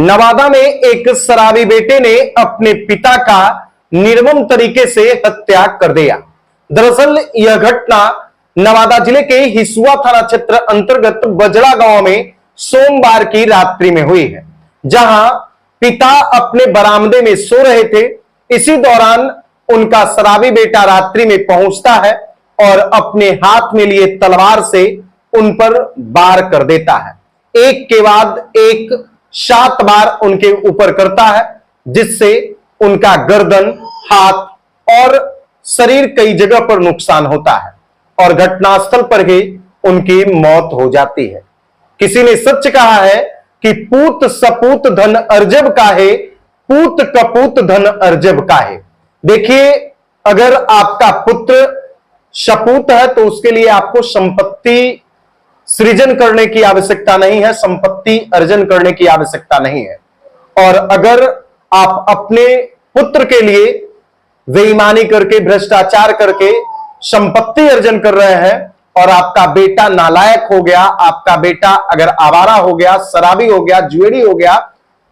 नवादा में एक शराबी बेटे ने अपने पिता का निर्मम तरीके से हत्या कर दिया। दरअसल यह घटना नवादा जिले के हिसुआ थाना क्षेत्र अंतर्गत बजड़ा गांव में सोमवार की रात्रि में हुई है, जहां पिता अपने बरामदे में सो रहे थे। इसी दौरान उनका शराबी बेटा रात्रि में पहुंचता है और अपने हाथ में लिए तलवार से उन पर वार कर देता है। एक के बाद एक 7 बार उनके ऊपर करता है, जिससे उनका गर्दन, हाथ और शरीर कई जगह पर नुकसान होता है और घटनास्थल पर ही उनकी मौत हो जाती है। किसी ने सच कहा है कि पूत सपूत धन अर्जब काहे, पूत कपूत धन अर्जब काहे। देखिए, अगर आपका पुत्र सपूत है तो उसके लिए आपको संपत्ति सृजन करने की आवश्यकता नहीं है, संपत्ति अर्जन करने की आवश्यकता नहीं है। और अगर आप अपने पुत्र के लिए बेईमानी करके, भ्रष्टाचार करके संपत्ति अर्जन कर रहे हैं और आपका बेटा नालायक हो गया, आपका बेटा अगर आवारा हो गया, शराबी हो गया, जुएरी हो गया,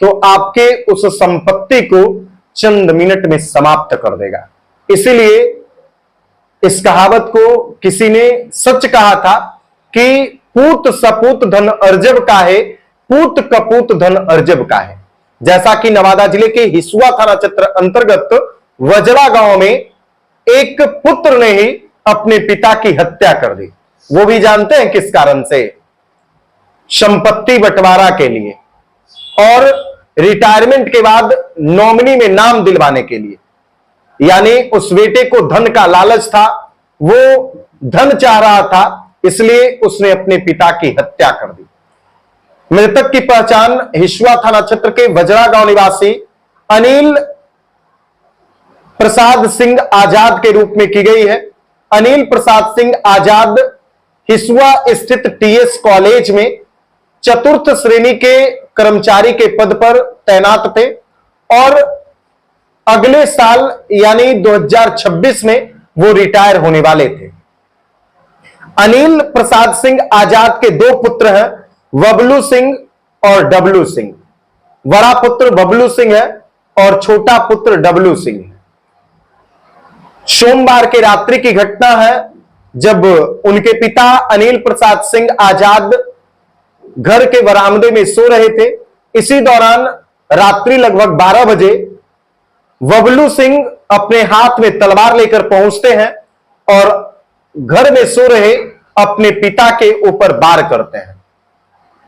तो आपके उस संपत्ति को चंद मिनट में समाप्त कर देगा। इसीलिए इस कहावत को किसी ने सच कहा था कि पूत सपूत धन अर्जब काहे, पूत कपूत धन अर्जब काहे। जैसा कि नवादा जिले के हिसुआ थाना क्षेत्र अंतर्गत वजड़ा गांव में एक पुत्र ने ही अपने पिता की हत्या कर दी। वो भी जानते हैं किस कारण से? संपत्ति बंटवारा के लिए और रिटायरमेंट के बाद नॉमिनी में नाम दिलवाने के लिए। यानी उस बेटे को धन का लालच था, वो धन चाह रहा था, इसलिए उसने अपने पिता की हत्या कर दी। मृतक की पहचान हिसुआ थाना क्षेत्र के वजड़ा गांव निवासी अनिल प्रसाद सिंह आजाद के रूप में की गई है। अनिल प्रसाद सिंह आजाद हिसुआ स्थित टीएस कॉलेज में 4th श्रेणी के कर्मचारी के पद पर तैनात थे और अगले साल यानी 2026 में वो रिटायर होने वाले थे। अनिल प्रसाद सिंह आजाद के 2 पुत्र हैं, बबलू सिंह और डबलू सिंह। बड़ा पुत्र बबलू सिंह है और छोटा पुत्र डबलू सिंह है। सोमवार के रात्रि की घटना है, जब उनके पिता अनिल प्रसाद सिंह आजाद घर के बरामदे में सो रहे थे। इसी दौरान रात्रि लगभग 12 बजे बबलू सिंह अपने हाथ में तलवार लेकर पहुंचते हैं और घर में सो रहे अपने पिता के ऊपर वार करते हैं,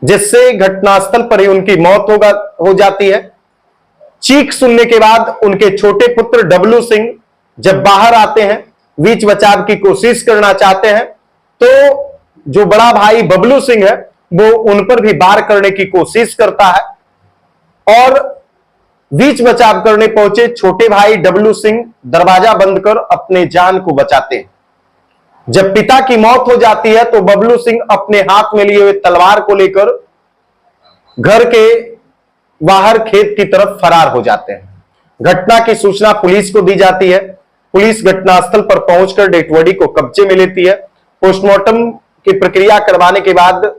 जिससे घटनास्थल पर ही उनकी मौत हो जाती है। चीख सुनने के बाद उनके छोटे पुत्र डबलू सिंह जब बाहर आते हैं, बीच बचाव की कोशिश करना चाहते हैं, तो जो बड़ा भाई बबलू सिंह है वो उन पर भी वार करने की कोशिश करता है और बीच बचाव करने पहुंचे छोटे भाई डबलू सिंह दरवाजा बंद कर अपने जान को बचाते हैं। जब पिता की मौत हो जाती है तो बबलू सिंह अपने हाथ में लिए हुए तलवार को लेकर घर के बाहर खेत की तरफ फरार हो जाते हैं। घटना की सूचना पुलिस को दी जाती है। पुलिस घटनास्थल पर पहुंचकर डेड बॉडी को कब्जे में लेती है। पोस्टमार्टम की प्रक्रिया करवाने के बाद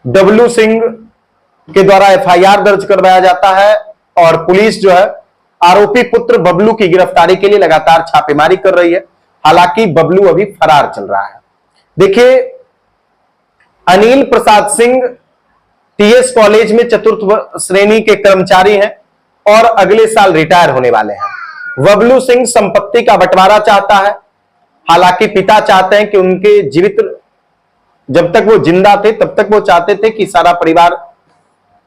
डबलू सिंह के द्वारा एफआईआर दर्ज करवाया जाता है और पुलिस जो है आरोपी पुत्र बबलू की गिरफ्तारी के लिए लगातार छापेमारी कर रही है। हालांकि बबलू अभी फरार चल रहा है। देखिए, अनिल प्रसाद सिंह टीएस कॉलेज में 4th श्रेणी के कर्मचारी हैं और अगले साल रिटायर होने वाले हैं। बबलू सिंह संपत्ति का बंटवारा चाहता है। हालांकि पिता चाहते हैं कि उनके जीवित, जब तक वो जिंदा थे तब तक वो चाहते थे कि सारा परिवार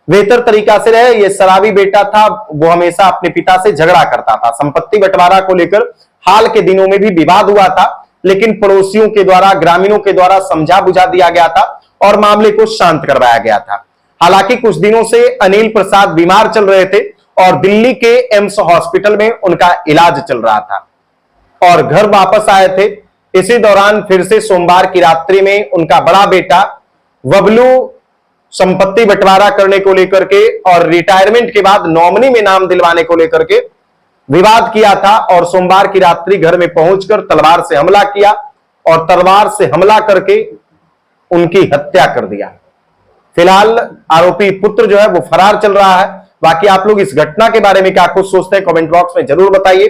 बेहतर तरीका से रहे। ये शराबी बेटा था, वो हमेशा अपने पिता से झगड़ा करता था। संपत्ति बंटवारा को लेकर हाल के दिनों में भी विवाद हुआ था, लेकिन पड़ोसियों के द्वारा, ग्रामीणों के द्वारा समझा बुझा दिया गया था और मामले को शांत करवाया गया था। हालांकि कुछ दिनों से अनिल प्रसाद बीमार चल रहे थे और दिल्ली के एम्स हॉस्पिटल में उनका इलाज चल रहा था और घर वापस आए थे। इसी दौरान फिर से सोमवार की रात्रि में उनका बड़ा बेटा बबलू संपत्ति बंटवारा करने को लेकर के और रिटायरमेंट के बाद नॉमिनी में नाम दिलवाने को लेकर के विवाद किया था और सोमवार की रात्रि घर में पहुंचकर तलवार से हमला किया और तलवार से हमला करके उनकी हत्या कर दिया। फिलहाल आरोपी पुत्र जो है वो फरार चल रहा है। बाकी आप लोग इस घटना के बारे में क्या कुछ सोचते हैं, कमेंट बॉक्स में जरूर बताइए।